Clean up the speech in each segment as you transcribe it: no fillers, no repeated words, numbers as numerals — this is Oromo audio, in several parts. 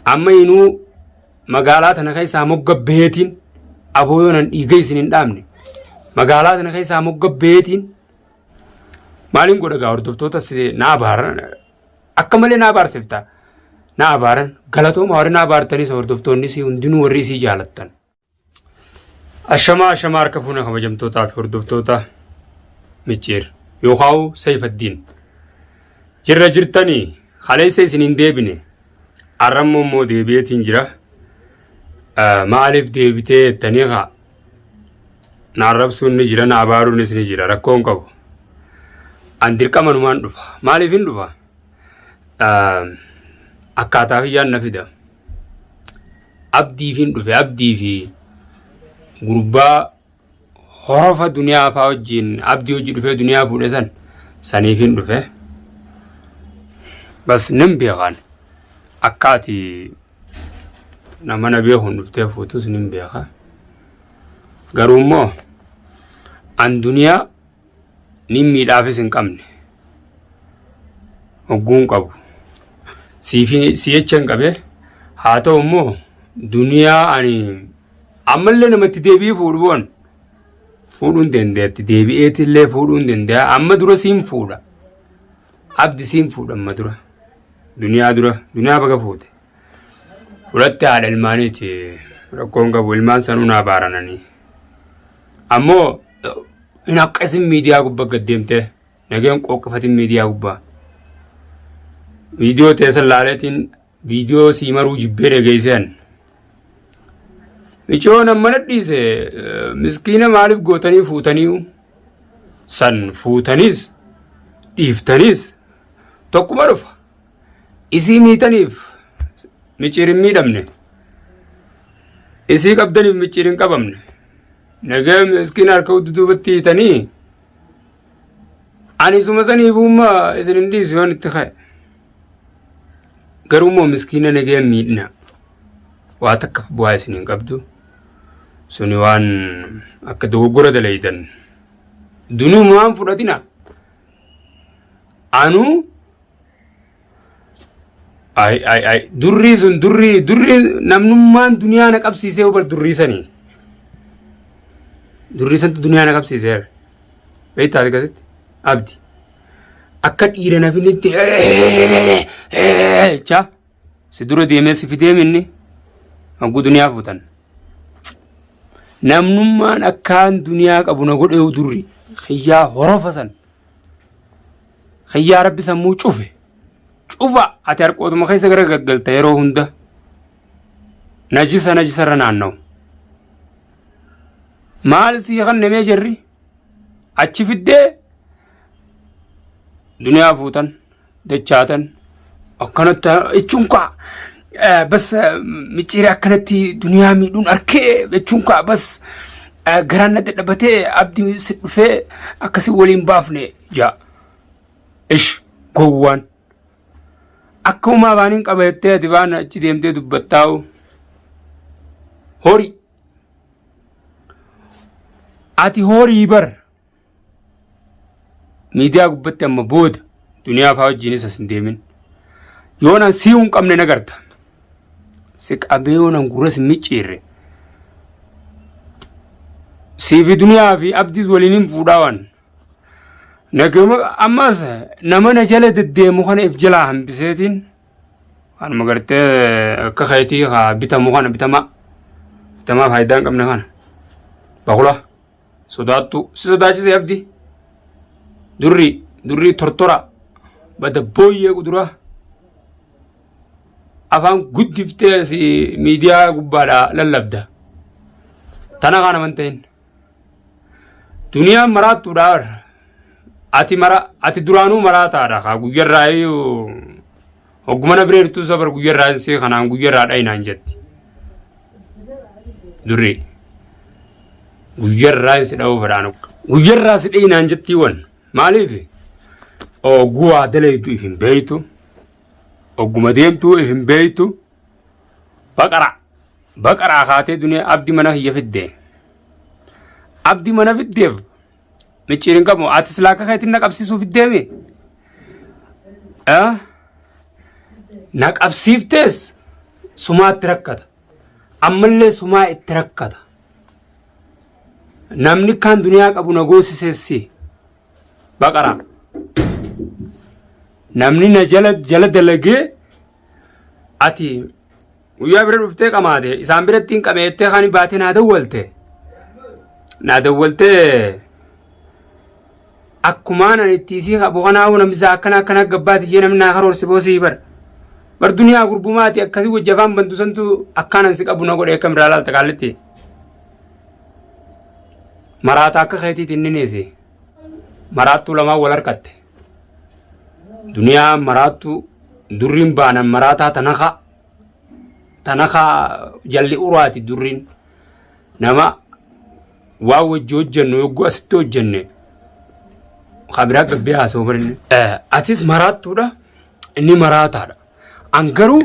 amma inuu magaalaa tana keessaa mogga beetiin abooyonan dhiiga isin hin dhaabne magaalaa tana keessaa mogga beetiin maaliin godhagaa hordoftoota na abaaran akka malee na abaarsifta na abaaran galatooma warri na abaartanis hordoftoonni si hundinuu warri isii jaalattan. Ashamaa harka fuuna kabajamtootaa fi hordoftoota Micciir yookaan Sayfaddiin jirra jirtanii kaleessa isin hin deebine arrammoo immoo deebi'eetiin jira. Maaliif deebitee jettanii haa na arrabsuun ni jira na abaaruunis ni jira rakkoon qabu. An dirqamanumaan dhufa maaliif hin dhufa akkaataa kiyyaan na fida abdii fi hin dhufe abdii fi gurbaa horofa duniyaa faa wajjin abdii hojii dhufee duniyaa fuudhe saniif hin dhufe bas nin beekan akkaati nama na beekuun dhuftee fuutus nin beeka garuu immoo an duniyaa nin miidhaafis hin qabne hogguun qabu si'echa hin qabe haa ta'u immoo duniyaa ani ammallee namatti deebi'ee fuudhuun dandeetti deebi'eetillee fuudhuun dandeenya amma dura siin fuudha abdi siin fuudha amma dura duniyaa baga fuute fudhatte haadha ilmaaniiti rakkoon qabu ilmaan sanuu naa baarananii ammoo hin haqqasin miidiyaa gubbaa gaddeemte nageen qooqqifatin miidiyaa gubbaa viidiyoo teessan laaleetiin viidiyoo sii maruu jibbee dhageessan michoon amma nadhiise miskiina maaliif gootanii fuutanii san fuutaniis dhiiftaniis tokkuma dhufa isii miitaniif Micciir hin miidhamne isii qabdaniif Micciir hin qabamne nagee miskiina harka duubatti hiitanii ani suma saniifumma isin hin dhiisu yoon itti ka'e garuu immoo miskiina nagee miidhna waa takka bu'aa isin hin qabdu suni waan akka dogoggora dalaydan dunuu waan fudhatina anu durrii sun durrii namnummaan duniyaa na qabsiisee hubar durrii santu duniyaa na qabsiisee beektaati akkasitti abdi akka dhiira nafinitti chaa si dura deemee si fidee minni hagguu duniyaa fuutan namnummaan akkaan duniyaa qabu na godhee durri xiyyaa horofasan xiyyaa rabbi sammuu cufa ati harqootuma keessa gara gaggalta yeroo hunda najisarra naanna'u maal sii kannamee jirri achi fiddee duniyaa fuutan dachaatan akkanatti jechuun kaa bas Micciir akkanatti duniyaa miidhuun arkee jechuun kaa bas garaan na dadhabatee abdii si dhufee akkasii waliin baafne jaa ish gowwaan akka uumaa baaniin qabattee ati baan achi deemtee dubbattaa'u horii ati horii bar miidiyaa gubbatti amma booda duniyaa faa wajjiinis as hin deemin yoona sii hin qabne nagarta si qabee yoona gurras Micciirre siifi duniyaa fi abdiis waliin hin fuudhaawan nagama ammas nama na jala deddeemu kana if jalaa hambiseetiin kanuma gartee akka kayitii haa bitamu kana bitamaa faayidaa hin qabne kana baqula sodaattu si sodaachise abdii durri tortora bada booyyee qudura afaan guddiftee si miidiyaa gubbaadhaa lallabda tana kana manteen duniyaan maraattuudha ati duraanuu maraataadha haa guyyarraa hoggumana bireertuu sabar guyyarraa si kanaan guyyarraa dhayinaan jetti durri guyyarraa si dha'uu fedhaan guyyarraa si dhayinaan jettiiwwan maaliif ogguwaa dalaytu if hin beeytu ogguma deemtuu if hin beeytu baqaraa kaatee duniyaa abdi mana hiyya fiddee abdi mana fiddeef Micciir hin qabu ati silaa akka kayitiin na qabsiisuuf iddeemi na qabsiiftees sumaatti rakkata. Ammallee sumaa itti rakkata. Namni kan duniyaa qabu na goosisessi baqara. Namni na jala dalagee ati guyyaa bira dhuftee qamaate isaan biratti hin qabeettee kan baatee naa dawwaltee akkumaan ani itti isii qabu kanaawu namisa akkana gabbaati jee namni naa karoorsi boosii bar duniyaa gurbumaati akkasii wajjafaan bantu santu akkaanan si qabu na godhe akkam irraa laalta kaallitti maraata akka keetiitiin ni neesi maraattuu lamaan wal harkatte duniyaa maraattuu durriin baanan maraataa tanaka jalli uraati durriin nama waa wajji hojjennu yogguu asitti hojjenne kabiraa gabbee haasoo barinne atis maraattuudha inni maraataadha an garuu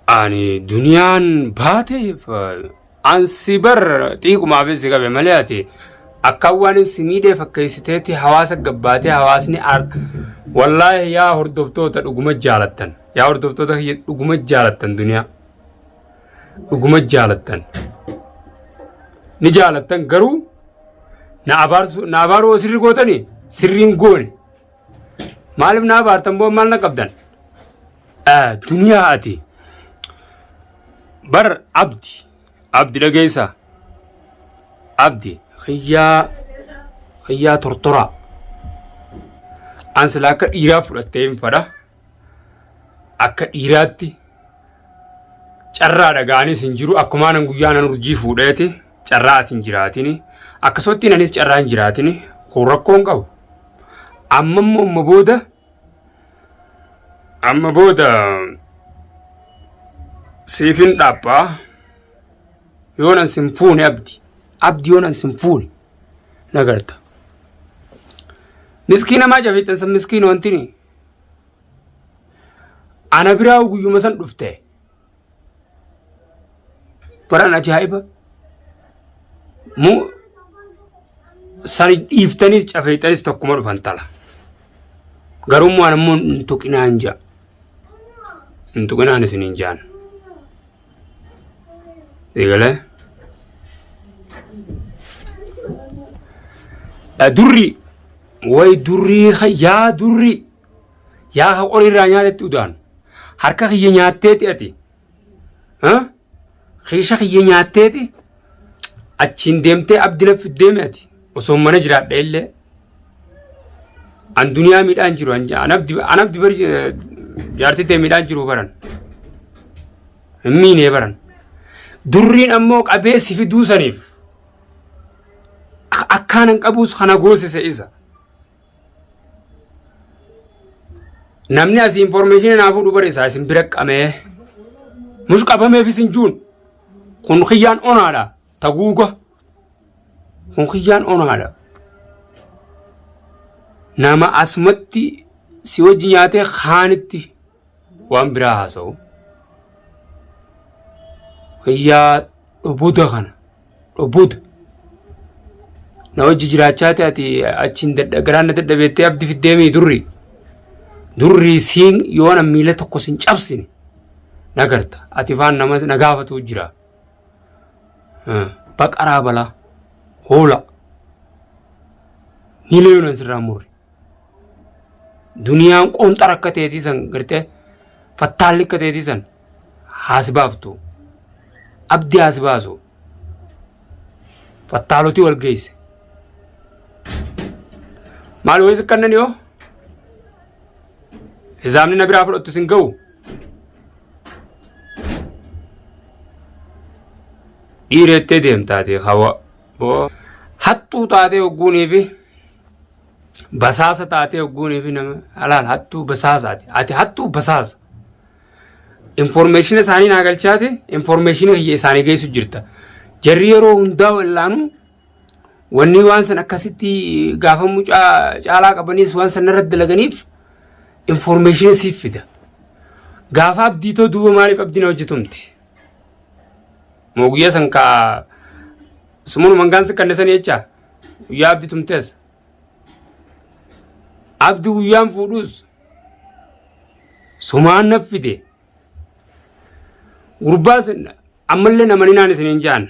ani duniyaan baate an si bar xiiqumaafis si qabe malee ati akka waan si miidhee fakkeessiteetti hawaasa gabbaatee hawaasni wallaahi yaa hordoftoota dhuguma jaalattan yaa hordoftoota dhuguma jaalattan duniyaa dhuguma jaalattan ni jaalattan garuu na abaaruu sirri gootanii sirriin goone maaliif na abaartan boo maal na qabdan duniyaa ati bar abdi dhageessa abdi khiyyaa tortora an sila akka dhiiraa fudhattee hin fadha akka dhiiraatti carraa dhagaanis hin jiru akkumaanan guyyaa nan urjii fuudheeti carraa ati hin jiraatini akkasumatti anis carraa hin jiraatini kun rakkoon qabu amma booda siifin dhaabbaa yoonan sin fuune abdi yoonan sin fuune nagarta miskiina maa jabeettan san miskiina wantini ana biraa guyyuma san dhufte baran ajaa'iba mu sani dhiiftanis cafeexanis tokkuma dhufan tala garummaa nammoo hintuqinaan jaa hintuqinaan isin hin jaan egalee durri yaa qori irraa nyaatetti udaan harka kiyya nyaatteeti ati keesha kiyya nyaatteeti achiin deemtee abdina fiddeemi ati osoo mana jiraadha illee an duniyaa miidhaan jiru an abdi bari jaartii ta'e miidhaan jiru baran hin miinee baran durriin ammoo qabeessi fiduu saniif akkaanan qabuus kana goosise isa namni asii information naa fuudhu bare isaa isin bira qabee mush qabameefis hin juun kun kiyyaan onaadha taguuga kun kiyyaan onaadha nama asumatti si wajji nyaatee kaanitti waan biraa haasa'u kiyyaa dhobuuta kana dhobuuta na wajji jiraachaate ati achiin garaanna dadhabeettee abdi fiddeemii durri siin yoona miila tokko sin cabsine nagarta ati faan nama nagaafatu jira baqaraa balaa hoola miila yoonan sirraa murre duniyaan qoonxara akka ta'eetii san gartee fattaalli akka ta'eetii san haasbaaftu abdi haasbaasu fattaalotii wal geesse maal wayis akkannan yoo hisaabni na biraa fudhattu sin ga'u dhiireettee deemtaate hawa hattuu taatee hogguunii fi basaasa taatee hogguunii fi nama alaal hattuu basaasaati ati hattuu basaasa information isaanii naa galchaate information kiyya isaanii geessu jirta jarri yeroo hundaa wallaanu wanni waan san akkasitti gaafamu caalaa qabaniis waan san irratti dalaganiif information siif fida gaafa abdiitoo duuba maaliif abdiin hojjetumte moo guyyaa san ka sumunu mangaansi kannasanii jecha guyyaa abdi tumtees abdi guyyaan fuudhus sumaan naffide غرباس أملي نمانينا نسنين جان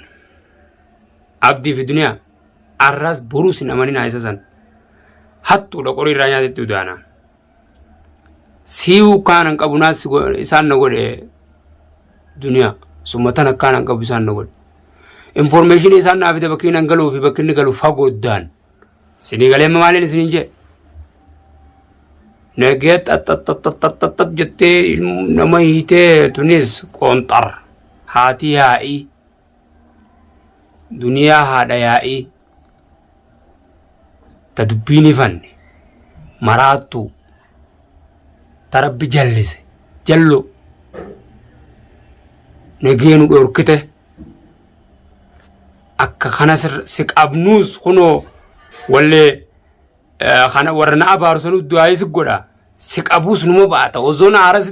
أبدي في الدنيا الراس بروس نمانينا أساسا حتى لو قري رانيا تدانا سيو كان أنك ناس إسان نقول دنيا ثم تنا كان أنك بإسان نقول information إسان نافذ بكين أنقلو في بكين نقلو فاقو الدان سني قال ما مالين سنين جاء نجت جتة نما هيته تونس كونتر هاتي هاي دنيا هذا هاي تدبيني فن مراتو تربي جلسه جلو نجينو دوركته akka kana siqabnuus kuno walle kana warna abarsonu du'ay sigoda siqabus numo baata ozon aras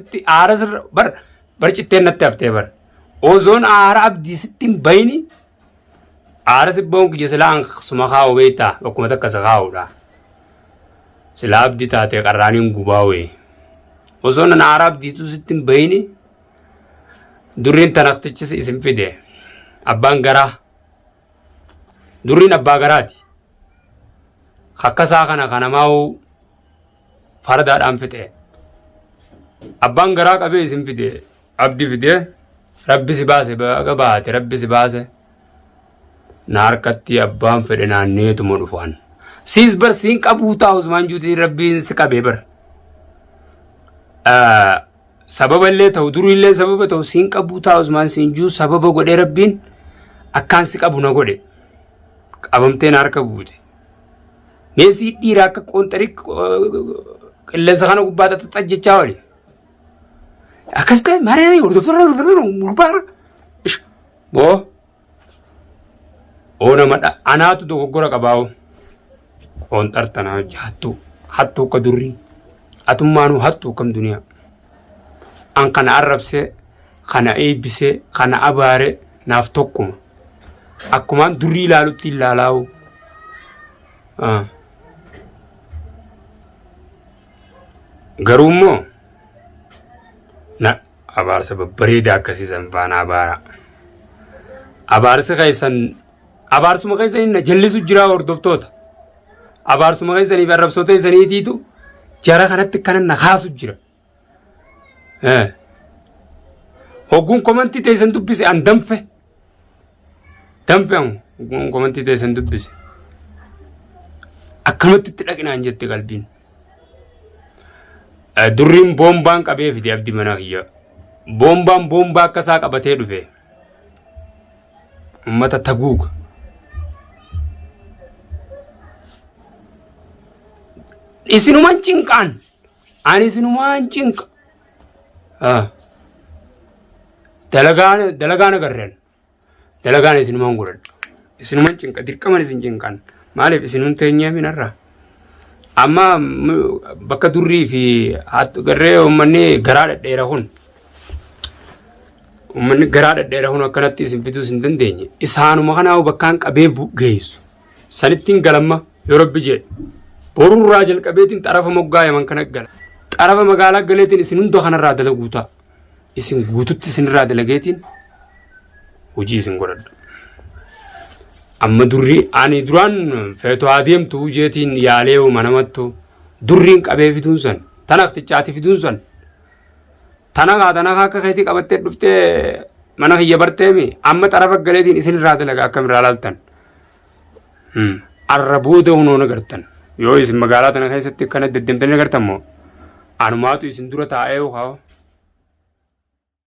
bar citten tafte bar ozon ara abdi sittin bayni aras bonk jeslan suma khaw beita bakuma takasawda sila abdi taate qarranin gubawe ozon ara abdi tu sittin bayni durin tanaqtichis isim fide abban gara durin abbaa garaati hakkasaa kana maa'u fardaadhaan fixe abbaan garaa qabee isin fide abdi fide rabbi si baase baga baate rabbi si baase na harkatti abbaan fedhe naanneetuma dhufan siis bar siin qabuu taa'us manjuutii rabbiin si qabee bar sababa illee ta'u durii illee sababa ta'u siin qabuu taa'us man siin juu sababa godhee rabbiin akkaan si qabu na godhe qabamteen harka buute meesii dhiiraa akka qoonxarii qilleensa kana gubbaata xaxajjechaa wali akkas ta'e maree hordoftoota boo oonamadha anaatu dogoggora qabaa'u qoonxartanaa jahattuu hattuu akka durrii atummaanuu hattuu akkam duniyaa an kana arrabsee kana eebbisee kana abaare naaf tokkuma akkumaan durrii ilaalutti ilaalaawu garuu immoo na abaarsa babbareedaa akkasiisan faana abaarsa keessan abaarsuma keessanii na jallisu jira hordoftoota abaarsuma keessanii arrabsoota isaniitiitu jara kanatti kana na kaasu jira hogguun komantii teessan dubbise an danfe dampe'amu komantii teessan dubbise akkamatti itti dhaqinaan jette qalbiin durriin boombaan qabee fide abdi mana kiyya boombaa akka isaa qabatee dhufe ummata taguuga isinuman cinqaan ani isinuman cinqa dalagaan agarreen dalagaan isinuman godhadha isinuman cinqa dirqaman isin cinqaan maaliif isinun teenyee minarra amma bakka durrii fi garree ummanni garaa dhedheera kun akkanatti isin fiduu hin dandeenye isaanuma kanaawu bakkaan qabee geessu sanittiin galamma yoo rabbi jedhe borurraa jalqabeetiin xarafa moggaa yaman kana gala xarafa magaalaa galeetiin isin hunda kanarraa dalaguutaa isin guututti isinirraa dalageetiin hojii isin godhadha amma durrii ani duraan feetoo adeemtu jeetiin yaalee manamattu durriin qabee fiduun san tanaqtichaati fiduun san tanaqa akka keetii qabattee dhuftee mana kiyya barteemi amma xarafa galeetiin isinirraa dalaga akkamirraa laaltan arrabuuta hunoon agartan yoo isin magaalaa tana keessatti akkana deddeemtanii agartan moo anumaatu isin dura taa'ee